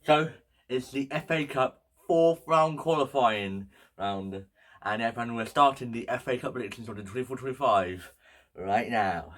So it's the FA Cup fourth round qualifying round, and everyone, we're starting the FA Cup predictions for the 24-25 right now.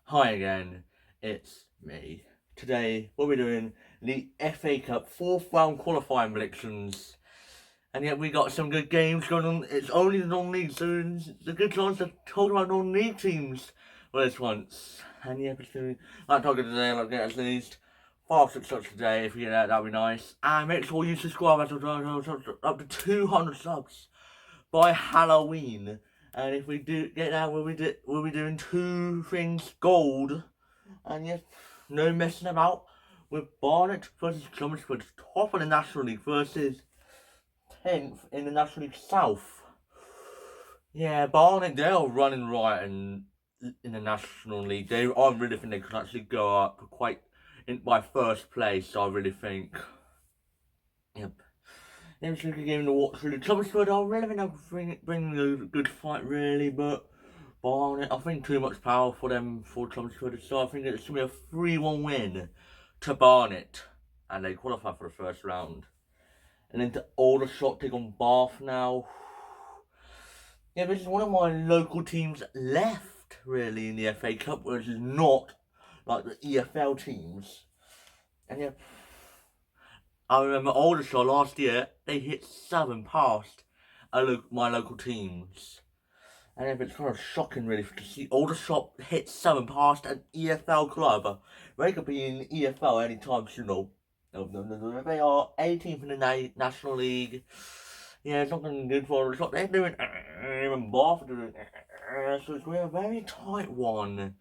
Hi again, it's me. Today we'll be doing the FA Cup fourth round qualifying predictions. And yet we got some good games going on. It's only the non-league, so it's a good chance to talk about non-league teams for this once. And yeah, I'm talking today, I'll get at least 5-6 subs today. If you get that, that'd be nice. And make sure you subscribe up to 200 subs by Halloween. And if we do get that, we'll be doing two things gold. And yes, no messing about with Barnet versus Chelmsford, top of the National League versus 10th in the National League South. Yeah, Barnet, they're running right in the National League. I really think they could actually go up quite by first place. I really think. Yep. It was a good game to watch. Really, Chelmsford, I really think they'll bring a good fight, really, but Barnet, I think too much power for them for Chelmsford. So I think it's gonna be a 3-1 win to Barnet, and they qualify for the first round. And then to Aldershot take on Bath now. Yeah, this is one of my local teams left, really, in the FA Cup, which is not like the EFL teams. And yeah, I remember Aldershot last year, they hit 7 past my local teams. And it's kind of shocking, really, to see Aldershot hit 7 past an EFL club. They could be in the EFL anytime soon. No, they are 18th in the National League. Yeah, it's not going to be good for Aldershot. They're doing even Bath doing so it's going to be a very tight one.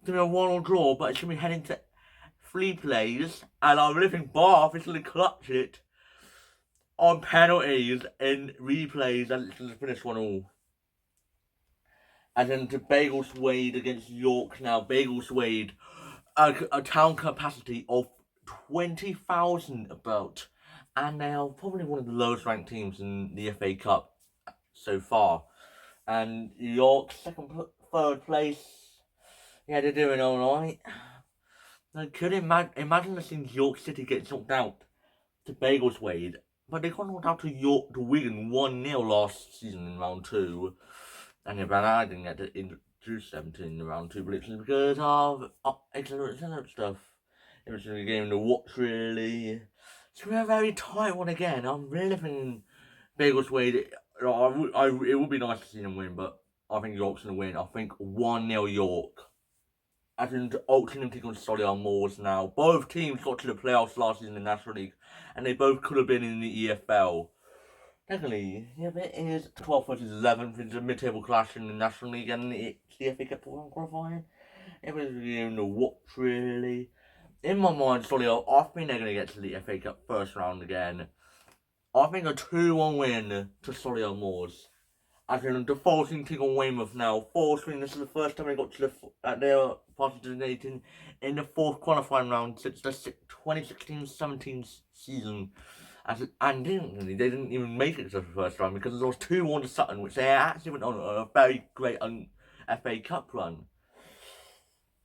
It's going to be a 1-1 draw, but it's going to be heading to 3 plays, and I really think Bath is going to clutch it on penalties in replays, and it's going to finish 1-1. And then to Biggleswade against York now. Biggleswade, a town capacity of 20,000 about. And they are probably one of the lowest ranked teams in the FA Cup so far. And York, third place. Yeah, they're doing alright. I could imagine seeing York City get knocked out to Biggleswade. But they got knocked out to Wigan 1-0 last season in round 2. And yeah, but I didn't get to introduce 17 in round 2 predictions because of excellent stuff. It was a game to watch, really. It's going to be a very tight one again. I'm really thinking Biggleswade. It would be nice to see them win, but I think York's going to win. I think 1-0 York. As in Oxford taking on Solihull Moors now. Both teams got to the playoffs last season in the National League, and they both could have been in the EFL. Technically, yeah, but it is 12th versus 11th. It's a mid-table clash in the National League, and it's the FA Cup qualifying. It was a game to watch, really. In my mind, Solihull, I think they're going to get to the FA Cup first round again. I think a 2-1 win to Solihull Moors. As in the Forcing take on Weymouth now. Forcing, this is the first time they got to they are participating in the fourth qualifying round since the 2016-17 season. And they didn't even make it to the first round because there was 2-1 to Sutton, which they actually went on a very great FA Cup run.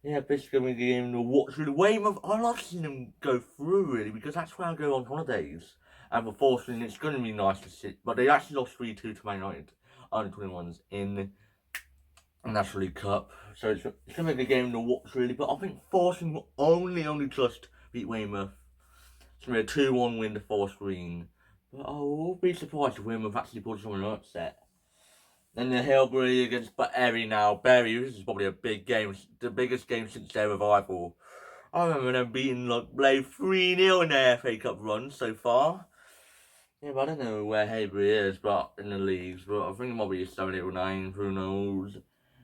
Yeah, basically going to be game to watch through the Weymouth. I love seeing them go through, really, because that's where I go on holidays. And for Forcing, it's going to be nice to see. But they actually lost 3-2 to Man United, under 21s, in the National League Cup. So it's going to be a game to watch, really. But I think Forcing will only just beat Weymouth. It's going to be a 2-1 win to Forest Green. But I will be surprised if Weymouth actually pulled someone upset. Then the Hillbury against Bury now. Bury, this is probably a big game. The biggest game since their revival. I remember them beating Blade 3-0 in their FA Cup run so far. Yeah, but I don't know where Hillbury is, but in the leagues. But I think it might be 7, 8, or 9. Who knows?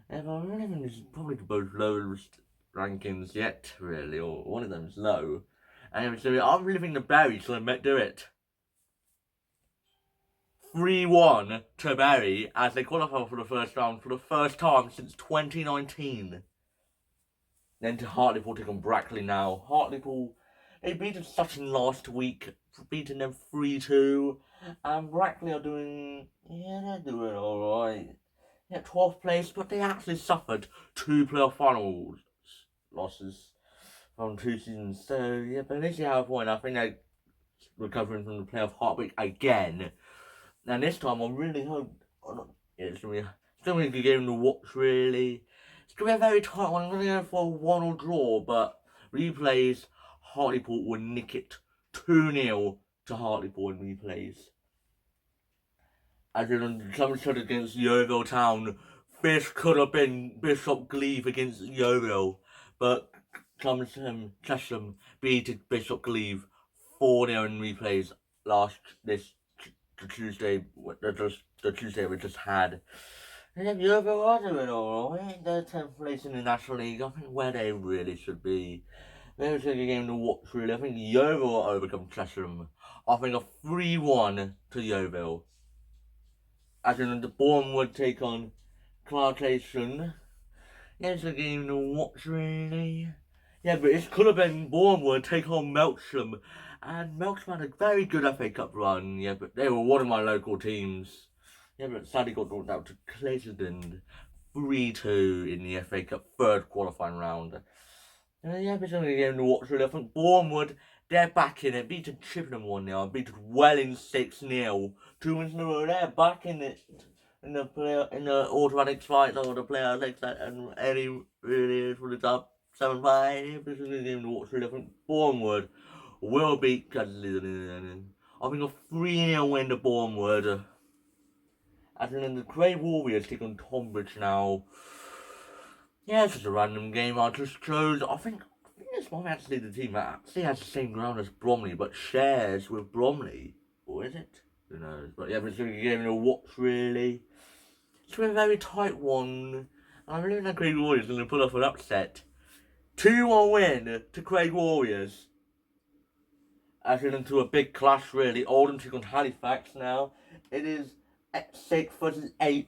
Yeah, but I really think it's probably the most lowest rankings yet, really. Or one of them is low. And so I really think the Bury's going to do it. 3-1 to Bury as they qualify for the first round for the first time since 2019. Then to Hartlepool take on Brackley now. Hartlepool, they beat Sutton last week, beating them 3-2. And Brackley are doing, yeah, they're doing alright. Yeah, 12th place, but they actually suffered 2 playoff finals losses from 2 seasons. So, yeah, but at least they have one. I think they recovering from the playoff heartbreak again. And this time I really hope it's going to be a good game to watch, really. It's going to be a very tight one. I'm going to go for a 1-1 draw, but replays, Hartlepool will nick it 2-0 to Hartlepool in replays. As in Somerset against Yeovil Town, this could have been Bishop Gleave against Yeovil, but Chesham beat Bishop Gleave 4-0 in replays the Tuesday we just had. And then Yeovil are doing alright. They're 10th place in the National League. I think where they really should be. Maybe it's a game to watch, really. I think Yeovil will overcome Chesham. I think a 3-1 to Yeovil. As in the Bournemouth take on Clarkation. Yeah, it's a game to watch, really. Yeah, but it could have been Bournemouth take on Melksham. And Melksham had a very good FA Cup run. Yeah, but they were one of my local teams. Yeah, but sadly got knocked out to Clayton 3-2 in the FA Cup third qualifying round. Yeah, but it's only a game to watch, really. I think Bournemouth, they're back in it. Beaten Chippenham 1-0, beaten Welling 6-0. 2 wins in a row, they're back in it. In the automatic fight or the player takes that and any really is for the top 7-5. This is a game to watch, really. I think Bournemouth will beat Cudley. I think a 3-0 win to Bournemouth. As in the Grey Warriors take on Tonbridge now. Yeah, it's just a random game I just chose. I think this might actually the team that actually has the same ground as Bromley, but shares with Bromley. Or is it? Who knows? But yeah, it's a game to watch, really. It's been a very tight one. I really think Craig Warriors going to pull off an upset. 2-1 win to Craig Warriors. Actually into a big clash, really. Oldham take on Halifax now. It is 6th versus 8th.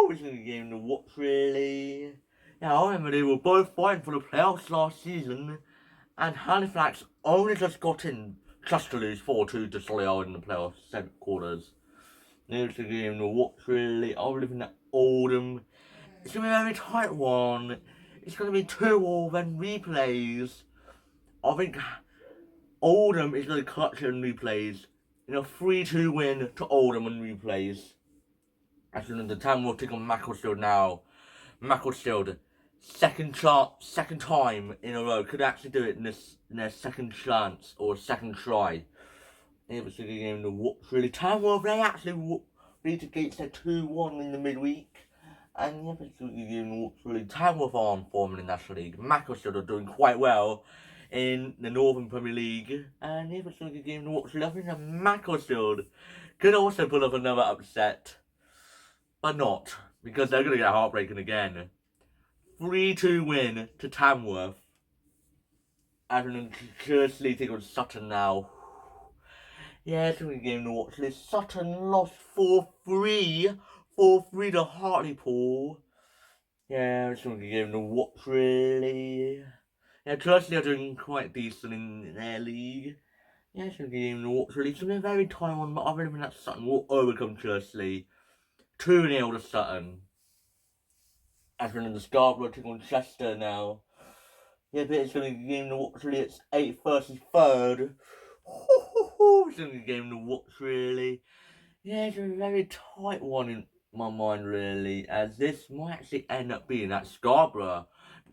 It's a game to watch, really. Yeah, I remember they were both fighting for the playoffs last season, and Halifax only just got in just to lose 4-2 to Solihull in the playoffs, 7th quarters. It's a game to watch, really. I'm living at Oldham. It's going to be a very tight one. It's going to be 2-2 then replays. I think Oldham is going to clutch it in replays. In a 3-2 win to Oldham in replays. Actually, the time will take on Macclesfield now. Macclesfield, second time in a row. Could actually do it in their second chance or second try. It was a good game to watch, really. Tamworth, they actually beat against their 2-1 in the midweek. And yeah, it's a good game to watch, really. Tamworth are on form in the National League. Macclesfield are doing quite well in the Northern Premier League. And yeah, it's a good game to watch, really. I think that Macclesfield could also pull off another upset. But not, because they're going to get heartbreaking again. 3-2 win to Tamworth. And curiously take on Sutton now. Yeah, it's a good game to watch. This Sutton lost 4-3. 4-3 to Hartlepool. Yeah, it's a good game to watch, really. Yeah, Chelsea are doing quite decent in their league. Yeah, it's a good game to watch, really. It's going to be a very tight one, but I really think that Sutton will overcome Chelsea. 2-0 to Sutton. As we're in the Scarborough taking on Chester now. Yeah, but it's going to be a game to watch, really. It's 8th versus 3rd. It's going to be a game to watch, really. Yeah, it's a very tight one in my mind, really. As this might actually end up being at Scarborough.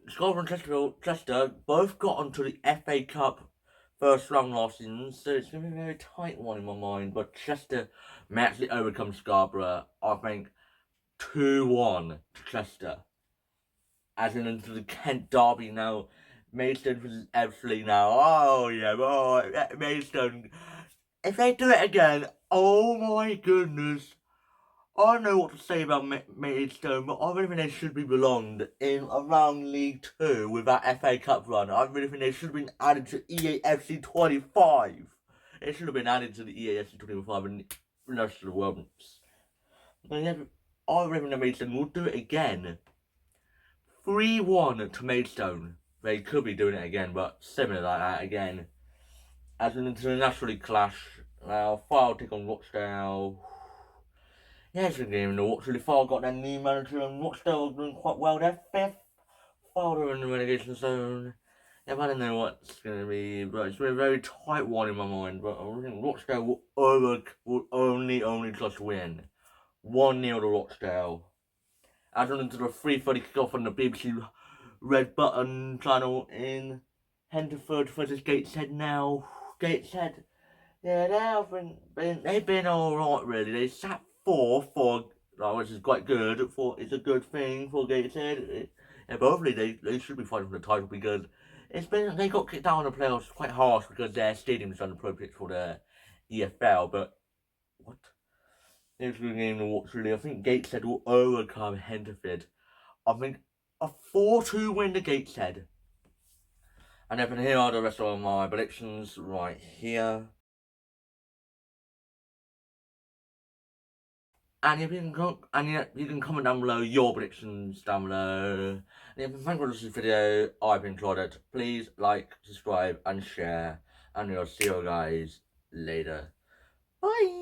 Scarborough and Chester both got onto the FA Cup first round last season. So it's going to be a very tight one in my mind. But Chester may actually overcome Scarborough. I think 2-1 to Chester. As in into the Kent derby now. Maidstone versus Ebbsfleet now. Oh yeah, Maidstone. If they do it again, oh my goodness. I don't know what to say about Maidstone, but I really think they should be belonged in around League 2 with that FA Cup run. I really think they should have been added to EAFC 25. It should have been added to the EAFC 25 and the rest of the world. I really think Maidstone will do it again. 3-1 to Maidstone. They could be doing it again, but similar like that again. As an international league clash, now File take on Rochdale. Yeah, it's a game to watch. Really, File got their new manager, and Rochdale are doing quite well. They're 5th. File are in the relegation zone. If I don't know what's going to be, but it's been a very tight one in my mind. But I think Rochdale will only just win 1-0 to Rochdale. Add on into the 3:30 kickoff on the BBC Red Button channel in Henderford versus Gateshead now. Gateshead, yeah, they've been alright really. They sat fourth which is quite good. It's a good thing for Gateshead. Yeah, but hopefully they should be fighting for the title because they got kicked out of the playoffs quite harsh because their stadium is inappropriate for the EFL. But what? It's a good game to watch really. I think Gateshead will overcome Henderford. I think a 4-2 win to Gateshead. And then here are the rest of my predictions right here. And you can comment down below your predictions down below. And if you thank you for watching this video, I've enjoyed it. Please like, subscribe, and share. And I'll see you guys later. Bye.